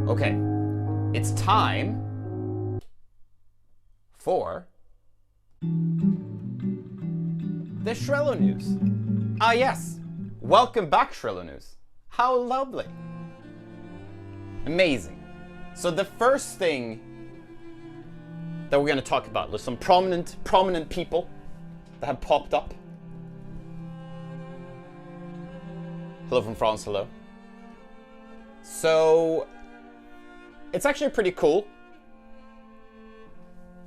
Okay, it's time for the Schrello News. Ah yes, welcome back Schrello News. How lovely. Amazing. So the first thing that we're going to talk about, there's some prominent people that have popped up. Hello from France, hello. So it's actually pretty cool.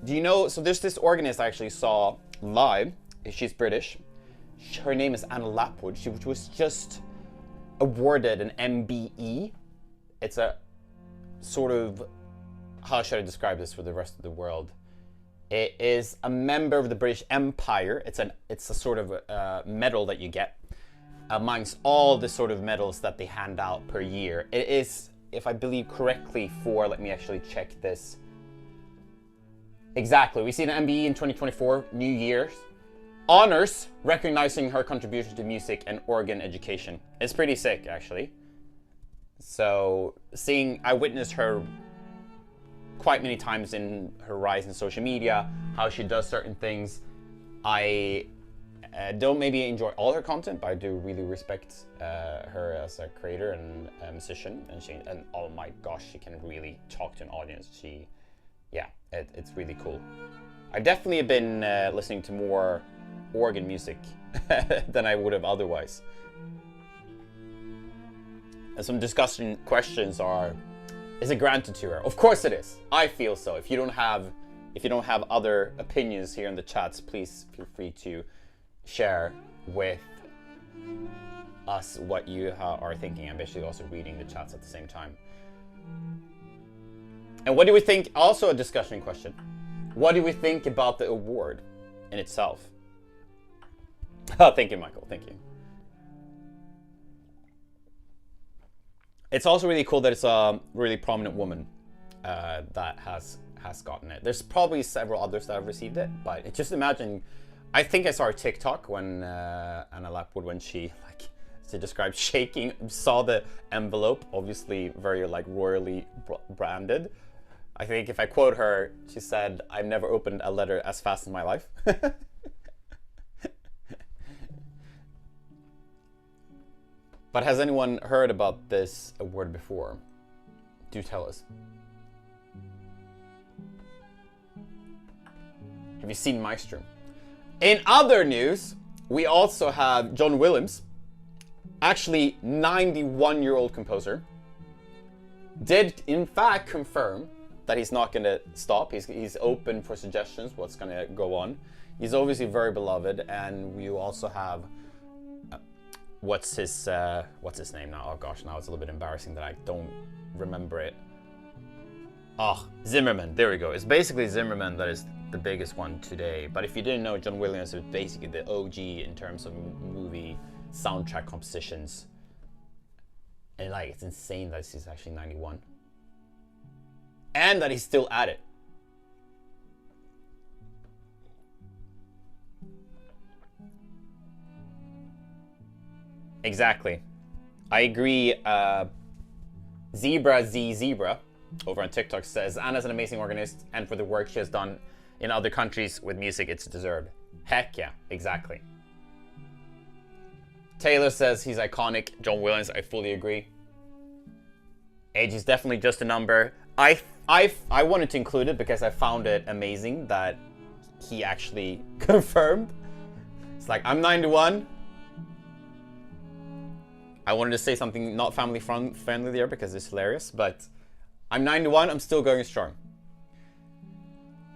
Do you know, so there's this organist I actually saw live. She's British. Her name is Lapwood. She was just awarded an MBE. It's a sort of, how should I describe this for the rest of the world? It is a member of the British Empire. It's a sort of medal that you get amongst all the sort of medals that they hand out per year. It is, if I believe correctly, let me actually check this. Exactly, we see an MBE in 2024, New Year's. Honors recognizing her contribution to music and organ education. It's pretty sick, actually. So, I witnessed her quite many times in her rise in social media, how she does certain things. I don't maybe enjoy all her content, but I do really respect her as a creator and a musician. And oh my gosh, she can really talk to an audience. It's really cool. I've definitely been listening to more organ music than I would have otherwise. And some discussion questions are, is it granted to her? Of course it is. I feel so. If you don't have other opinions here in the chats, please feel free to share with us what you are thinking. I'm basically also reading the chats at the same time. And what do we think? Also a discussion question. What do we think about the award in itself? Oh, thank you, Michael. Thank you. It's also really cool that it's a really prominent woman that has gotten it. There's probably several others that have received it, but just imagine. I think I saw her TikTok when Anna Lapwood, when she described shaking, saw the envelope, obviously very royally branded. I think if I quote her, she said, "I've never opened a letter as fast in my life." But has anyone heard about this award before? Do tell us. Have you seen Maestro? In other news, we also have John Williams, actually 91-year-old composer, did in fact confirm that he's not going to stop. He's open for suggestions, what's going to go on. He's obviously very beloved, and we also have, what's his name now? Oh gosh, now it's a little bit embarrassing that I don't remember it. Oh, Zimmerman, there we go. It's basically Zimmerman that is the biggest one today. But if you didn't know, John Williams is basically the OG in terms of movie soundtrack compositions. And it's insane that he's actually 91. And that he's still at it. Exactly. I agree. Zebra over on TikTok says, Anna's an amazing organist, and for the work she has done in other countries with music, it's deserved. Heck yeah, exactly. Taylor says he's iconic. John Williams, I fully agree. Age is definitely just a number. I wanted to include it because I found it amazing that he actually confirmed. It's I'm 91. I wanted to say something not family friendly there because it's hilarious, but I'm 91, I'm still going strong.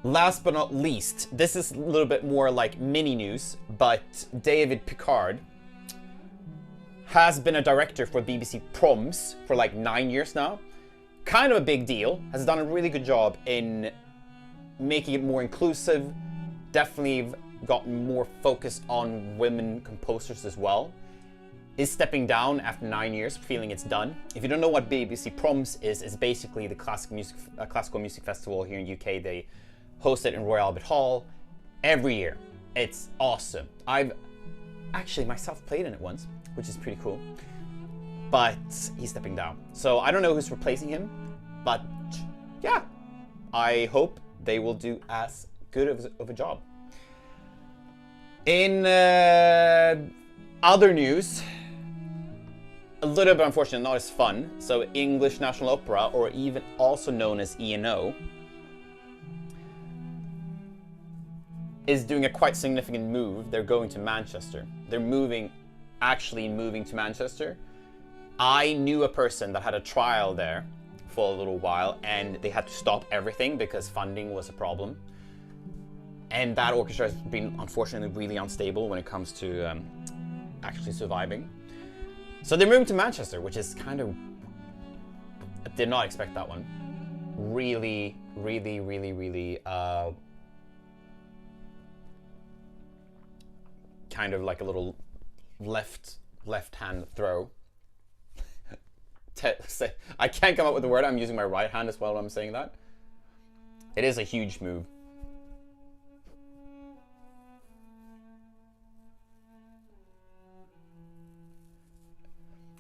Last but not least, this is a little bit more mini news, but David Picard has been a director for BBC Proms for 9 years now. Kind of a big deal, has done a really good job in making it more inclusive, definitely gotten more focus on women composers as well. Is stepping down after 9 years, feeling it's done. If you don't know what BBC Proms is, it's basically the classical music festival here in UK. They host it in Royal Albert Hall every year. It's awesome. I've actually myself played in it once, which is pretty cool. But he's stepping down. So I don't know who's replacing him. But yeah, I hope they will do as good of a job. In other news, a little bit unfortunate, not as fun. So English National Opera, or even also known as ENO, is doing a quite significant move. They're going to Manchester. They're actually moving to Manchester. I knew a person that had a trial there for a little while, and they had to stop everything because funding was a problem. And that orchestra has been, unfortunately, really unstable when it comes to actually surviving. So they're moving to Manchester, which is kind of... I did not expect that one. Really, really, really, really... kind of like a little left-hand throw. I can't come up with the word. I'm using my right hand as well when I'm saying that. It is a huge move.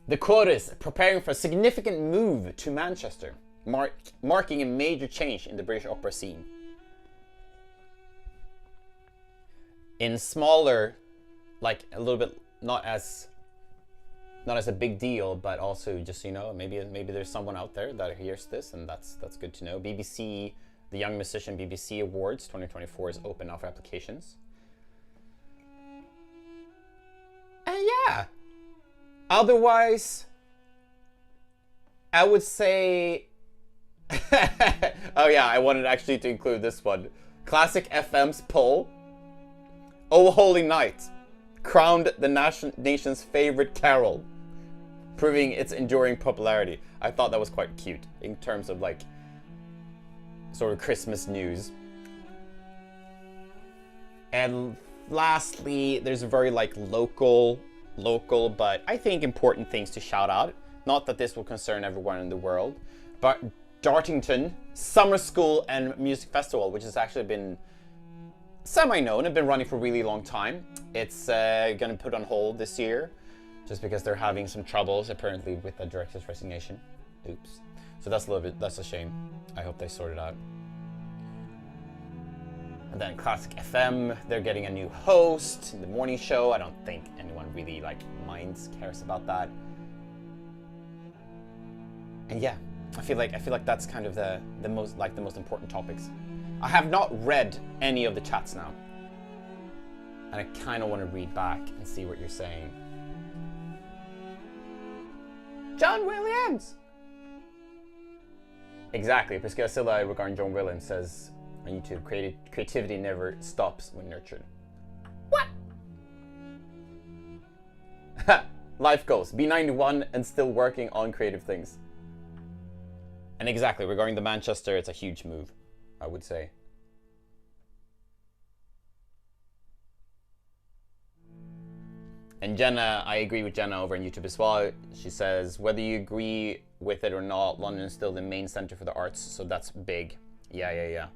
The quote is preparing for a significant move to Manchester, marking a major change in the British opera scene. In smaller, like a little bit not as a big deal, but also just, you know, maybe there's someone out there that hears this, and that's good to know. BBC, the Young Musician BBC Awards 2024 is open now for applications. And yeah, otherwise, I would say, oh yeah, I wanted actually to include this one. Classic FM's poll, "Oh Holy Night," crowned the nation's favorite carol, proving its enduring popularity. I thought that was quite cute in terms of like sort of Christmas news. And lastly, there's a very like local, but I think important things to shout out. Not that this will concern everyone in the world, but Dartington Summer School and Music Festival, which has actually been semi-known and been running for a really long time. It's gonna put on hold this year, just because they're having some troubles apparently with the director's resignation. Oops. So that's a shame. I hope they sort it out. And then Classic FM, they're getting a new host in the morning show. I don't think anyone really like cares about that. And yeah, I feel like that's kind of the most important topics. I have not read any of the chats now, and I kind of want to read back and see what you're saying. John Williams! Exactly, Priscilla Silla regarding John Williams says on YouTube, creativity never stops when nurtured. What? Life goals, be 91 and still working on creative things. And exactly, regarding the Manchester, it's a huge move, I would say. And Jenna, I agree with Jenna over on YouTube as well. She says, whether you agree with it or not, London is still the main center for the arts, so that's big. Yeah.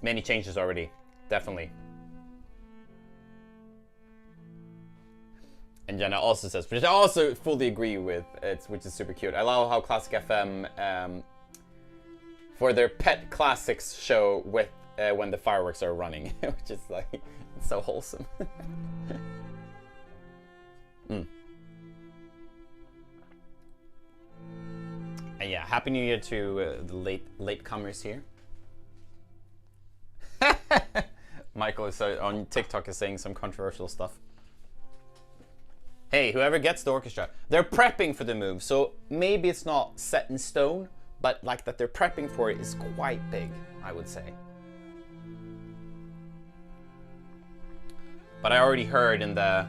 Many changes already, definitely. And Jenna also says, which I also fully agree with, which is super cute. I love how Classic FM, for their Pet Classics show with when the fireworks are running, which is like, it's so wholesome. And yeah, Happy New Year to the latecomers here. Michael is on TikTok is saying some controversial stuff. Hey, whoever gets the orchestra, they're prepping for the move, so maybe it's not set in stone, but like that they're prepping for it is quite big, I would say. But I already heard in the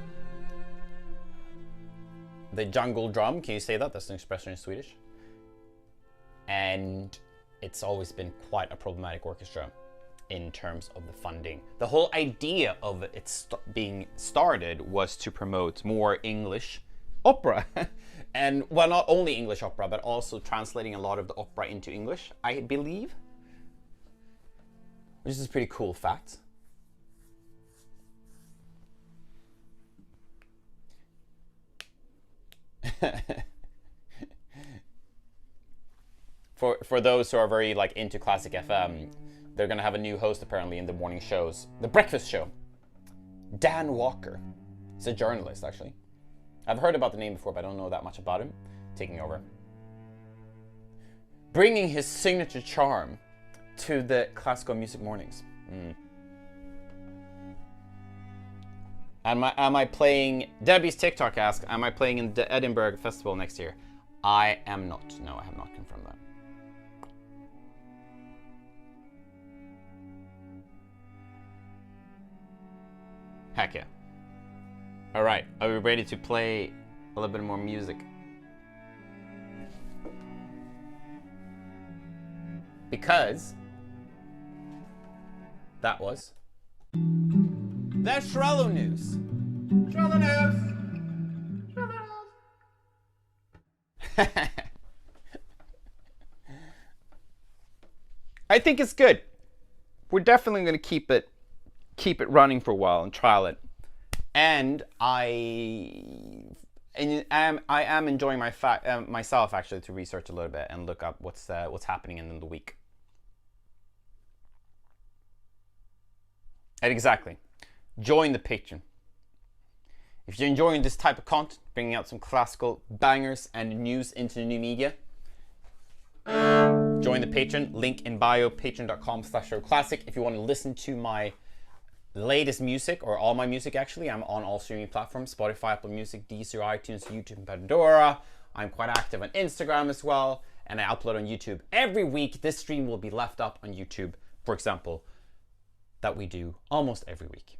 jungle drum, can you say that? That's an expression in Swedish. And it's always been quite a problematic orchestra in terms of the funding. The whole idea of it being started was to promote more English opera. And well, not only English opera, but also translating a lot of the opera into English, I believe. Which is a pretty cool fact. for those who are very like into classic FM, they're gonna have a new host apparently in the morning shows, the breakfast show. Dan Walker. He's a journalist actually. I've heard about the name before, but I don't know that much about him. Taking over. Bringing his signature charm to the classical music mornings. Am I playing, Debbie's TikTok asks, am I playing in the Edinburgh Festival next year? I am not. No, I have not confirmed that. Heck yeah. Alright, are we ready to play a little bit more music? Because that was the Schrello news. Schrello news. Schrello news. I think it's good. We're definitely going to keep it running for a while and trial it. And I am enjoying myself actually to research a little bit and look up what's happening in the week. And exactly, join the Patreon. If you're enjoying this type of content, bringing out some classical bangers and news into the new media, join the Patreon. Link in bio, patreon.com/showclassic. If you want to listen to my latest music, or all my music actually, I'm on all streaming platforms: Spotify, Apple Music, Deezer, iTunes, YouTube, and Pandora. I'm quite active on Instagram as well, and I upload on YouTube every week. This stream will be left up on YouTube, for example, that we do almost every week.